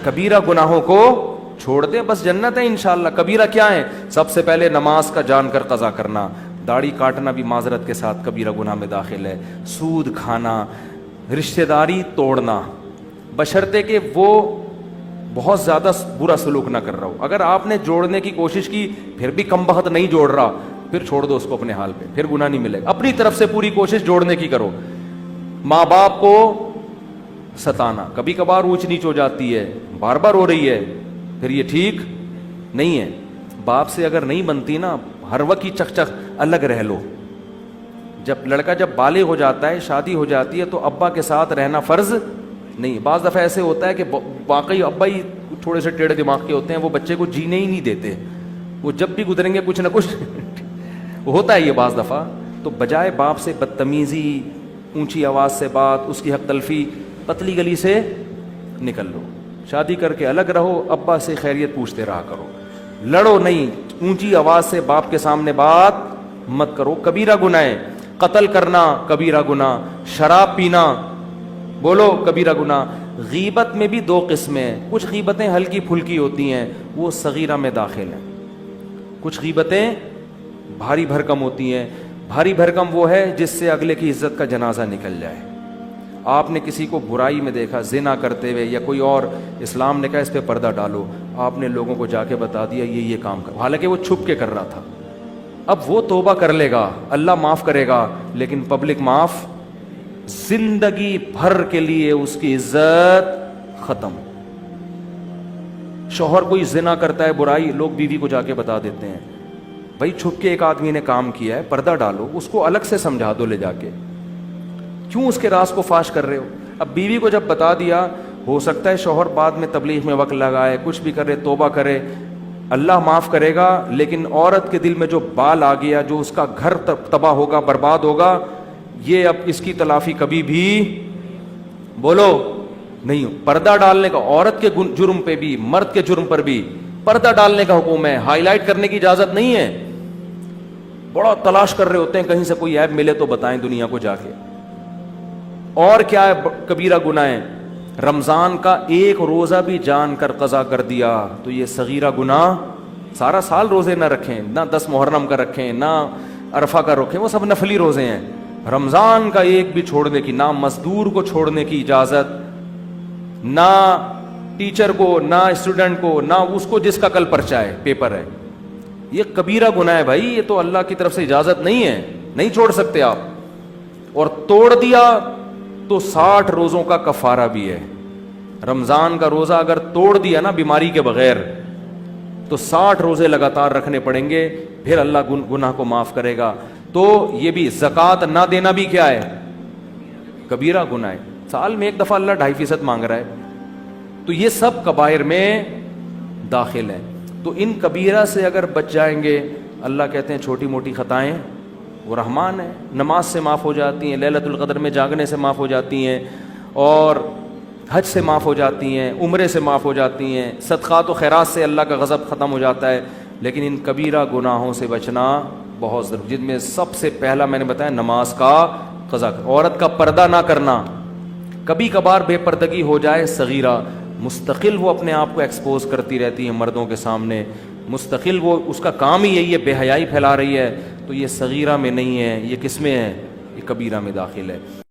کبیرہ گناہوں کو چھوڑ دیں بس جنت ہے انشاءاللہ. کبیرہ کیا ہے؟ سب سے پہلے نماز کا جان کر قضا کرنا, داڑھی کاٹنا بھی معذرت کے ساتھ کبیرہ گناہ میں داخل ہے, سود کھانا, رشتہ داری توڑنا, بشرطے کہ وہ بہت زیادہ برا سلوک نہ کر رہا ہو. اگر آپ نے جوڑنے کی کوشش کی پھر بھی کم بخت نہیں جوڑ رہا, پھر چھوڑ دو اس کو اپنے حال پہ, پھر گناہ نہیں ملے گا. اپنی طرف سے پوری کوشش جوڑنے کی کرو. ماں باپ کو ستانا, کبھی کبھار اونچ نیچ ہو جاتی ہے, بار بار ہو رہی ہے, پھر یہ ٹھیک نہیں ہے. باپ سے اگر نہیں بنتی نا, ہر وقت کی چک چک الگ رہ لو. جب لڑکا جب بالغ ہو جاتا ہے, شادی ہو جاتی ہے, تو ابا کے ساتھ رہنا فرض نہیں. بعض دفعہ ایسے ہوتا ہے کہ واقعی ابا ہی تھوڑے سے ٹیڑھے دماغ کے ہوتے ہیں, وہ بچے کو جینے ہی نہیں دیتے, وہ جب بھی گزریں گے کچھ نہ کچھ ہوتا ہے یہ بعض دفعہ. تو بجائے باپ سے بدتمیزی, اونچی آواز سے بات, اس کی حق تلفی, پتلی گلی سے نکل لو. شادی کر کے الگ رہو, ابا سے خیریت پوچھتے رہا کرو, لڑو نہیں, اونچی آواز سے باپ کے سامنے بات مت کرو. کبیرہ گناہ ہے. قتل کرنا کبیرہ گناہ, شراب پینا بولو کبیرہ گناہ. غیبت میں بھی دو قسمیں, کچھ غیبتیں ہلکی پھلکی ہوتی ہیں, وہ صغیرہ میں داخل ہیں. کچھ غیبتیں بھاری بھرکم ہوتی ہیں. بھاری بھرکم وہ ہے جس سے اگلے کی عزت کا جنازہ نکل جائے. آپ نے کسی کو برائی میں دیکھا, زنا کرتے ہوئے یا کوئی اور, اسلام نے کہا اس پہ پردہ ڈالو, آپ نے لوگوں کو جا کے بتا دیا یہ کام کر, حالانکہ وہ چھپ کے کر رہا تھا. اب وہ توبہ کر لے گا, اللہ معاف کرے گا, لیکن پبلک معاف, زندگی بھر کے لیے اس کی عزت ختم. شوہر کوئی زنا کرتا ہے, برائی, لوگ بیوی کو جا کے بتا دیتے ہیں, بھائی چھپ کے ایک آدمی نے کام کیا ہے, پردہ ڈالو, اس کو الگ سے سمجھا دو لے جا کے, کیوں اس کے راز کو فاش کر رہے ہو. اب بیوی کو جب بتا دیا, ہو سکتا ہے شوہر بعد میں تبلیغ میں وقت لگائے, کچھ بھی کرے, توبہ کرے, اللہ معاف کرے گا, لیکن عورت کے دل میں جو بال آ گیا, جو اس کا گھر تباہ ہوگا, برباد ہوگا, یہ اب اس کی تلافی کبھی بھی بولو نہیں ہو. پردہ ڈالنے کا عورت کے جرم پہ بھی, مرد کے جرم پر بھی پردہ ڈالنے کا حکم ہے, ہائی لائٹ کرنے کی اجازت نہیں ہے. بڑا تلاش کر رہے ہوتے ہیں کہیں سے کوئی عیب ملے تو بتائیں دنیا کو جا کے. اور کیا ہے کبیرہ گناہ ہے؟ رمضان کا ایک روزہ بھی جان کر قضا کر دیا تو یہ صغیرہ گناہ. سارا سال روزے نہ رکھیں, نہ 10 محرم کا رکھیں, نہ عرفہ کا رکھیں, وہ سب نفلی روزے ہیں. رمضان کا ایک بھی چھوڑنے کی, نہ مزدور کو چھوڑنے کی اجازت, نہ ٹیچر کو, نہ اسٹوڈنٹ کو, نہ اس کو جس کا کل پرچہ ہے, پیپر ہے. یہ کبیرہ گناہ ہے بھائی, یہ تو اللہ کی طرف سے اجازت نہیں ہے, نہیں چھوڑ سکتے آپ. اور توڑ دیا تو 60 روزوں کا کفارہ بھی ہے. رمضان کا روزہ اگر توڑ دیا نا بیماری کے بغیر تو 60 روزے لگاتار رکھنے پڑیں گے, پھر اللہ گناہ کو معاف کرے گا. تو یہ بھی زکوٰۃ نہ دینا بھی کیا ہے؟ کبیرہ گناہ ہے. سال میں ایک دفعہ اللہ 2.5% مانگ رہا ہے, تو یہ سب کبائر میں داخل ہیں. تو ان کبیرہ سے اگر بچ جائیں گے, اللہ کہتے ہیں چھوٹی موٹی خطائیں وہ رحمان ہے, نماز سے معاف ہو جاتی ہیں, لیلۃ القدر میں جاگنے سے معاف ہو جاتی ہیں, اور حج سے معاف ہو جاتی ہیں, عمرے سے معاف ہو جاتی ہیں, صدقات و خیرات سے اللہ کا غضب ختم ہو جاتا ہے. لیکن ان کبیرہ گناہوں سے بچنا بہت ضروری, جن میں سب سے پہلا میں نے بتایا نماز کا قضا. عورت کا پردہ نہ کرنا, کبھی کبھار بے پردگی ہو جائے صغیرہ, مستقل وہ اپنے آپ کو ایکسپوز کرتی رہتی ہے مردوں کے سامنے, مستقل وہ اس کا کام ہی یہی ہے, بے حیائی پھیلا رہی ہے, تو یہ صغیرہ میں نہیں ہے, یہ کس میں ہے؟ یہ کبیرہ میں داخل ہے.